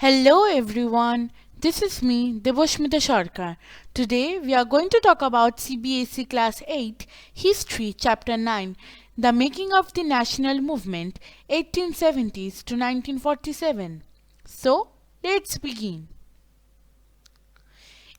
Hello everyone, this is me, Debosmita Sarkar. Today we are going to talk about CBSE Class 8 History Chapter 9, The Making of the National Movement 1870s to 1947. So, let's begin.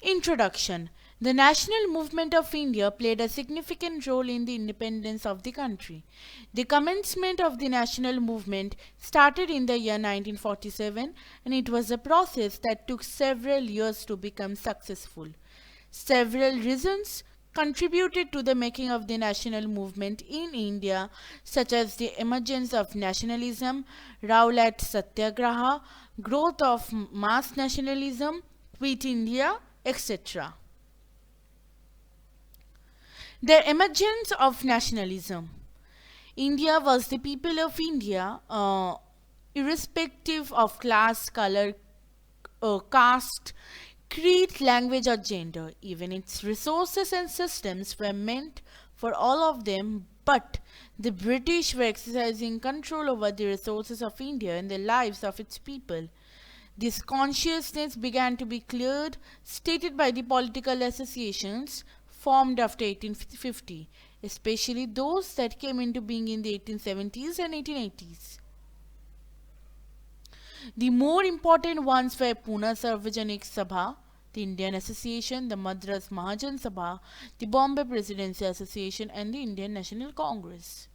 Introduction. The national movement of India played a significant role in the independence of the country. The commencement of the national movement started in the year 1947, and it was a process that took several years to become successful. Several reasons contributed to the making of the national movement in India, such as the emergence of nationalism, Rowlatt Satyagraha, growth of mass nationalism, Quit India, etc. The emergence of nationalism. India was the people of India, irrespective of class, color, caste, creed, language, or gender. Even its resources and systems were meant for all of them, but the British were exercising control over the resources of India and the lives of its people. This consciousness began to be cleared, stated by the political associations formed after 1850, especially those that came into being in the 1870s and 1880s. The more important ones were Pune Sarvajanik Sabha, the Indian Association, the Madras Mahajan Sabha, the Bombay Presidency Association, and the Indian National Congress.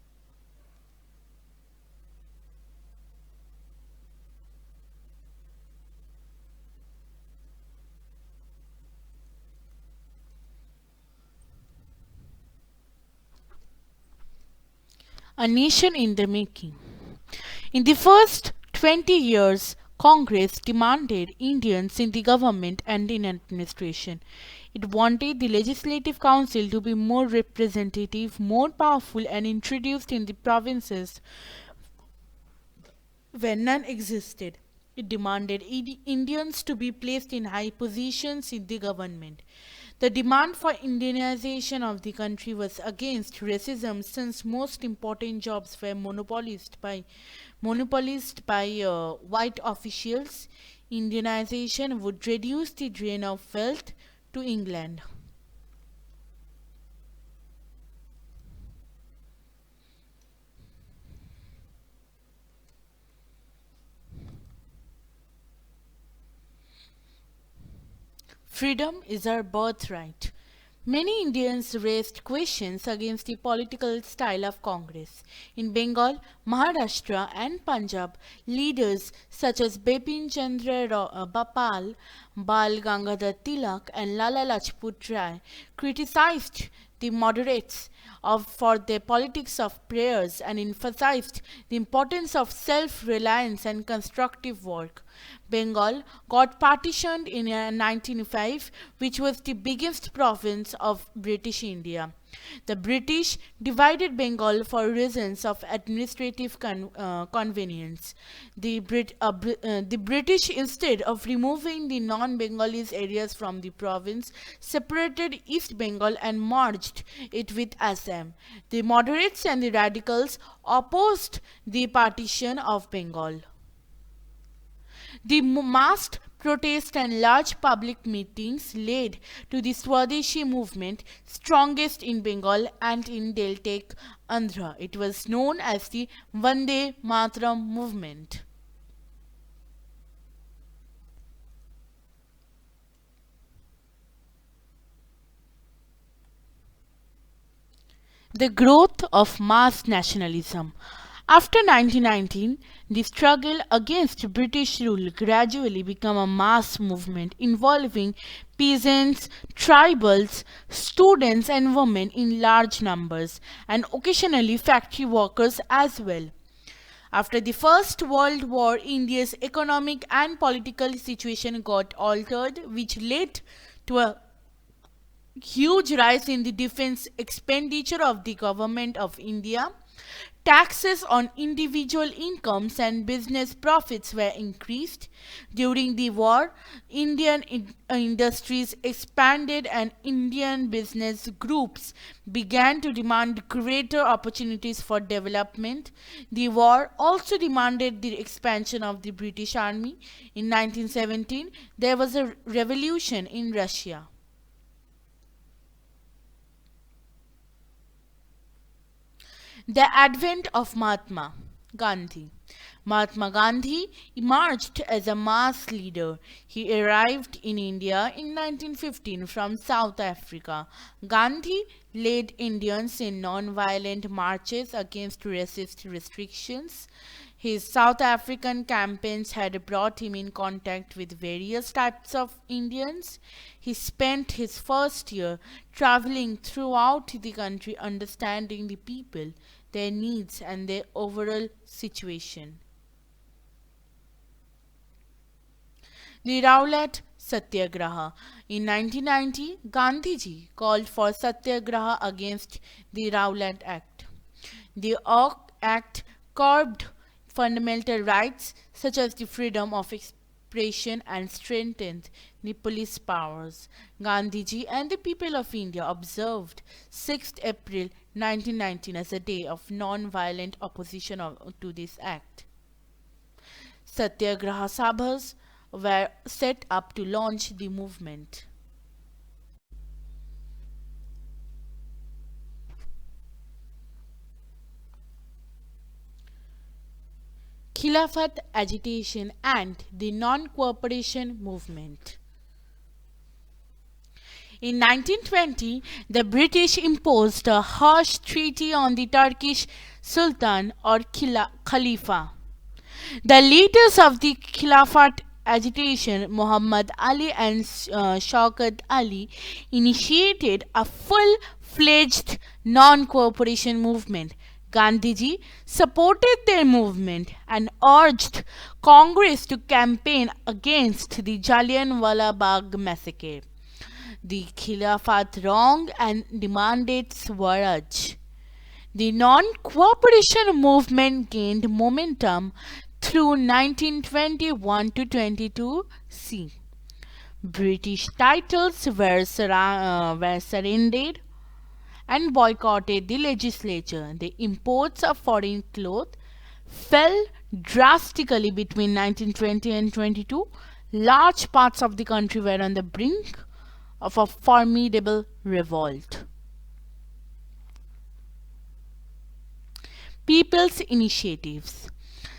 A nation in the making. In the first 20 years, Congress demanded Indians in the government and in administration. It wanted the Legislative Council to be more representative, more powerful, and introduced in the provinces where none existed. It demanded Indians to be placed in high positions in the government. The demand for Indianization of the country was against racism, since most important jobs were monopolized by white officials. Indianization would reduce the drain of wealth to England. Freedom is our birthright. Many Indians raised questions against the political style of Congress. In Bengal, Maharashtra, and Punjab, leaders such as Bipin Chandra Bapal, Bal Gangadhar Tilak, and Lala Lajpat Rai criticized the moderates for their politics of prayers and emphasized the importance of self-reliance and constructive work. Bengal got partitioned in 1905, which was the biggest province of British India. The British divided Bengal for reasons of administrative convenience. The British, instead of removing the non-Bengalis areas from the province, separated East Bengal and merged it with Assam. The moderates and the radicals opposed the partition of Bengal. The massed protests and large public meetings led to the Swadeshi movement, strongest in Bengal and in Deltaic Andhra. It was known as the Vande Mataram movement. The growth of mass nationalism. After 1919, the struggle against British rule gradually became a mass movement involving peasants, tribals, students, and women in large numbers, and occasionally factory workers as well. After the First World War, India's economic and political situation got altered, which led to a huge rise in the defense expenditure of the government of India. Taxes on individual incomes and business profits were increased. During the war, Indian industries expanded and Indian business groups began to demand greater opportunities for development. The war also demanded the expansion of the British Army. In 1917, there was a revolution in Russia. The advent of Mahatma Gandhi. Mahatma Gandhi emerged as a mass leader. He arrived in India in 1915 from South Africa. Gandhi led Indians in non-violent marches against racist restrictions. His South African campaigns had brought him in contact with various types of Indians. He spent his first year traveling throughout the country understanding the people, their needs, and their overall situation. The Rowlatt Satyagraha. In 1990, Gandhiji called for Satyagraha against the Rowlatt Act. The Act curbed fundamental rights such as the freedom of expression and strengthened the police powers. Gandhiji and the people of India observed 6th April 1919 as a day of non-violent opposition to this act. Satyagraha Sabhas were set up to launch the movement. Khilafat agitation and the non-cooperation movement. In 1920, the British imposed a harsh treaty on the Turkish Sultan or Khalifa. The leaders of the Khilafat agitation, Muhammad Ali and Shaukat Ali, initiated a full-fledged non-cooperation movement. Gandhiji supported their movement and urged Congress to campaign against the Jallianwala Bagh massacre. The Khilafat wronged and demanded Swaraj. The non-cooperation movement gained momentum through 1921 to 22 C. British titles were surrendered and boycotted the legislature. The imports of foreign cloth fell drastically between 1920 and 22. Large parts of the country were on the brink of a formidable revolt. People's initiatives.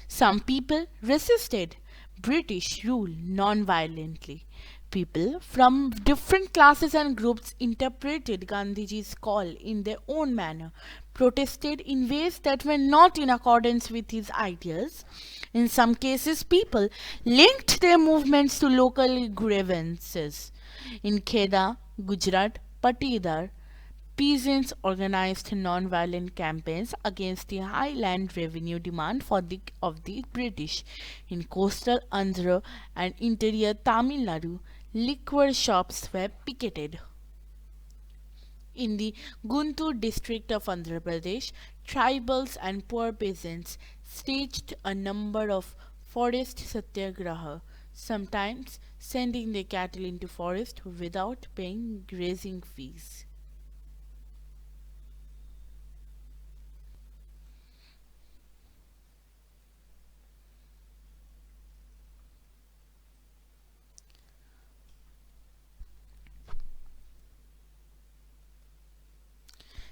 Some people resisted British rule non-violently. People from different classes and groups interpreted Gandhiji's call in their own manner, protested in ways that were not in accordance with his ideas. In some cases, people linked their movements to local grievances. In Kheda, Gujarat, Patidar, peasants organized non-violent campaigns against the high land revenue demand of the British. In coastal Andhra and interior Tamil Nadu, liquor shops were picketed. In the Guntur district of Andhra Pradesh, tribals and poor peasants staged a number of forest satyagraha, sometimes sending their cattle into forest without paying grazing fees.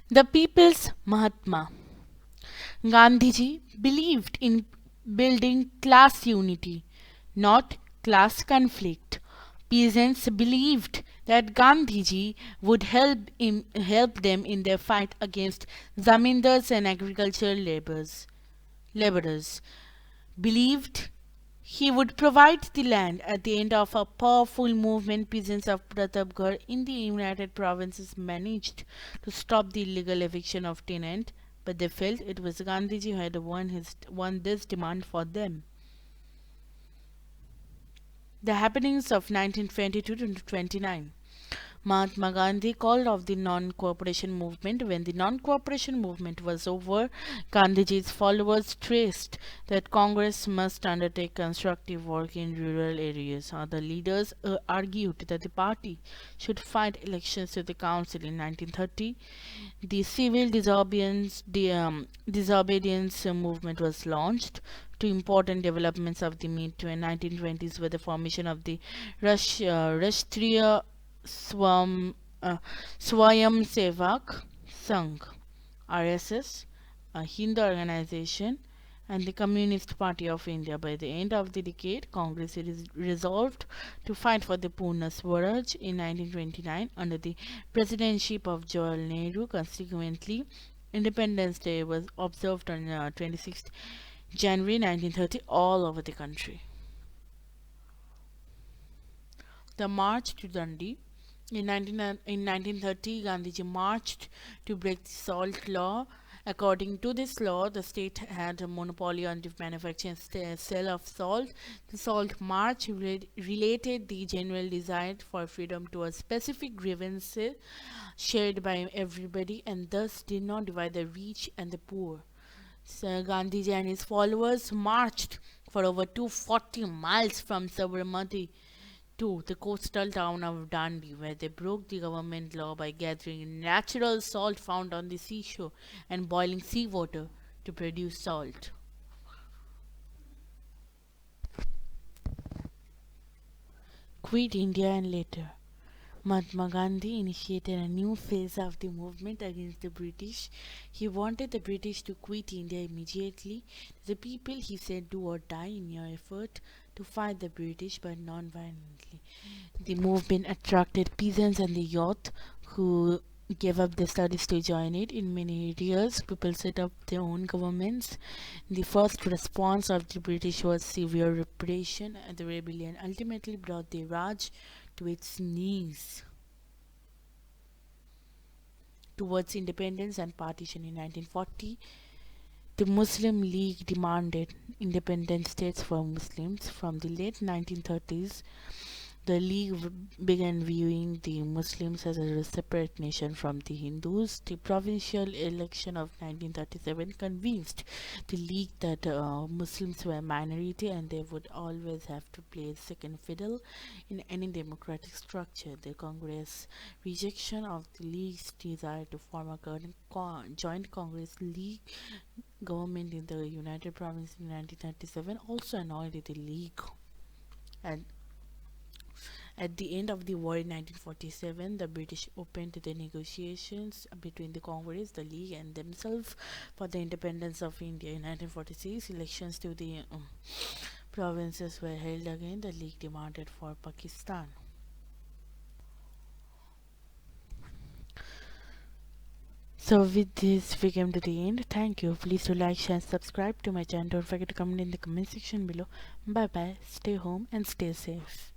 The People's Mahatma. Gandhiji believed in building class unity, not class conflict. Peasants believed that Gandhiji would help them in their fight against zamindars and agricultural laborers. Believed he would provide the land. At the end of a powerful movement, peasants of Pratapgarh in the United Provinces managed to stop the illegal eviction of tenants, but they felt it was Gandhiji who had won this demand for them. The happenings of 1922 to 29. Mahatma Gandhi called off the non-cooperation movement. When the non-cooperation movement was over, Gandhiji's followers stressed that Congress must undertake constructive work in rural areas. Other leaders argued that the party should fight elections to the council in 1930. The civil disobedience movement was launched. Two important developments of the mid 1920s were the formation of the Rashtriya Swam, uh, Swayamsevak Sangh (RSS), a Hindu organization, and the Communist Party of India. By the end of the decade, Congress resolved to fight for the Purna Swaraj in 1929 under the presidency of Jawaharlal Nehru. Consequently, Independence Day was observed on 26th January 1930 all over the country. The march to Dundee. In 1930, Gandhiji marched to break the salt law. According to this law, the state had a monopoly on the manufacture and sale of salt. The Salt March related the general desire for freedom to a specific grievance shared by everybody and thus did not divide the rich and the poor. So Gandhiji and his followers marched for over 240 miles from Sabarmati to the coastal town of Dundee, where they broke the government law by gathering natural salt found on the seashore and boiling seawater to produce salt. Quit India and later. Mahatma Gandhi initiated a new phase of the movement against the British. He wanted the British to quit India immediately. The people, he said, do or die in your effort to fight the British but non-violently. The movement attracted peasants and the youth who gave up their studies to join it. In many areas, people set up their own governments. The first response of the British was severe repression, and the rebellion ultimately brought the Raj to its knees. Towards independence and partition in 1940, the Muslim League demanded independent states for Muslims. From the late 1930s, the League began viewing the Muslims as a separate nation from the Hindus. The provincial election of 1937 convinced the League that Muslims were a minority and they would always have to play second fiddle in any democratic structure. The Congress rejection of the League's desire to form a joint Congress League government in the United Province in 1937 also annoyed the League. And at the end of the war in 1947, the British opened the negotiations between the Congress, the League, and themselves for the independence of India. In 1946, elections to the provinces were held again. The League demanded for Pakistan. So with this we came to the end. Thank you. Please do like, share, and subscribe to my channel. Don't forget to comment in the comment section below. Bye bye. Stay home and stay safe.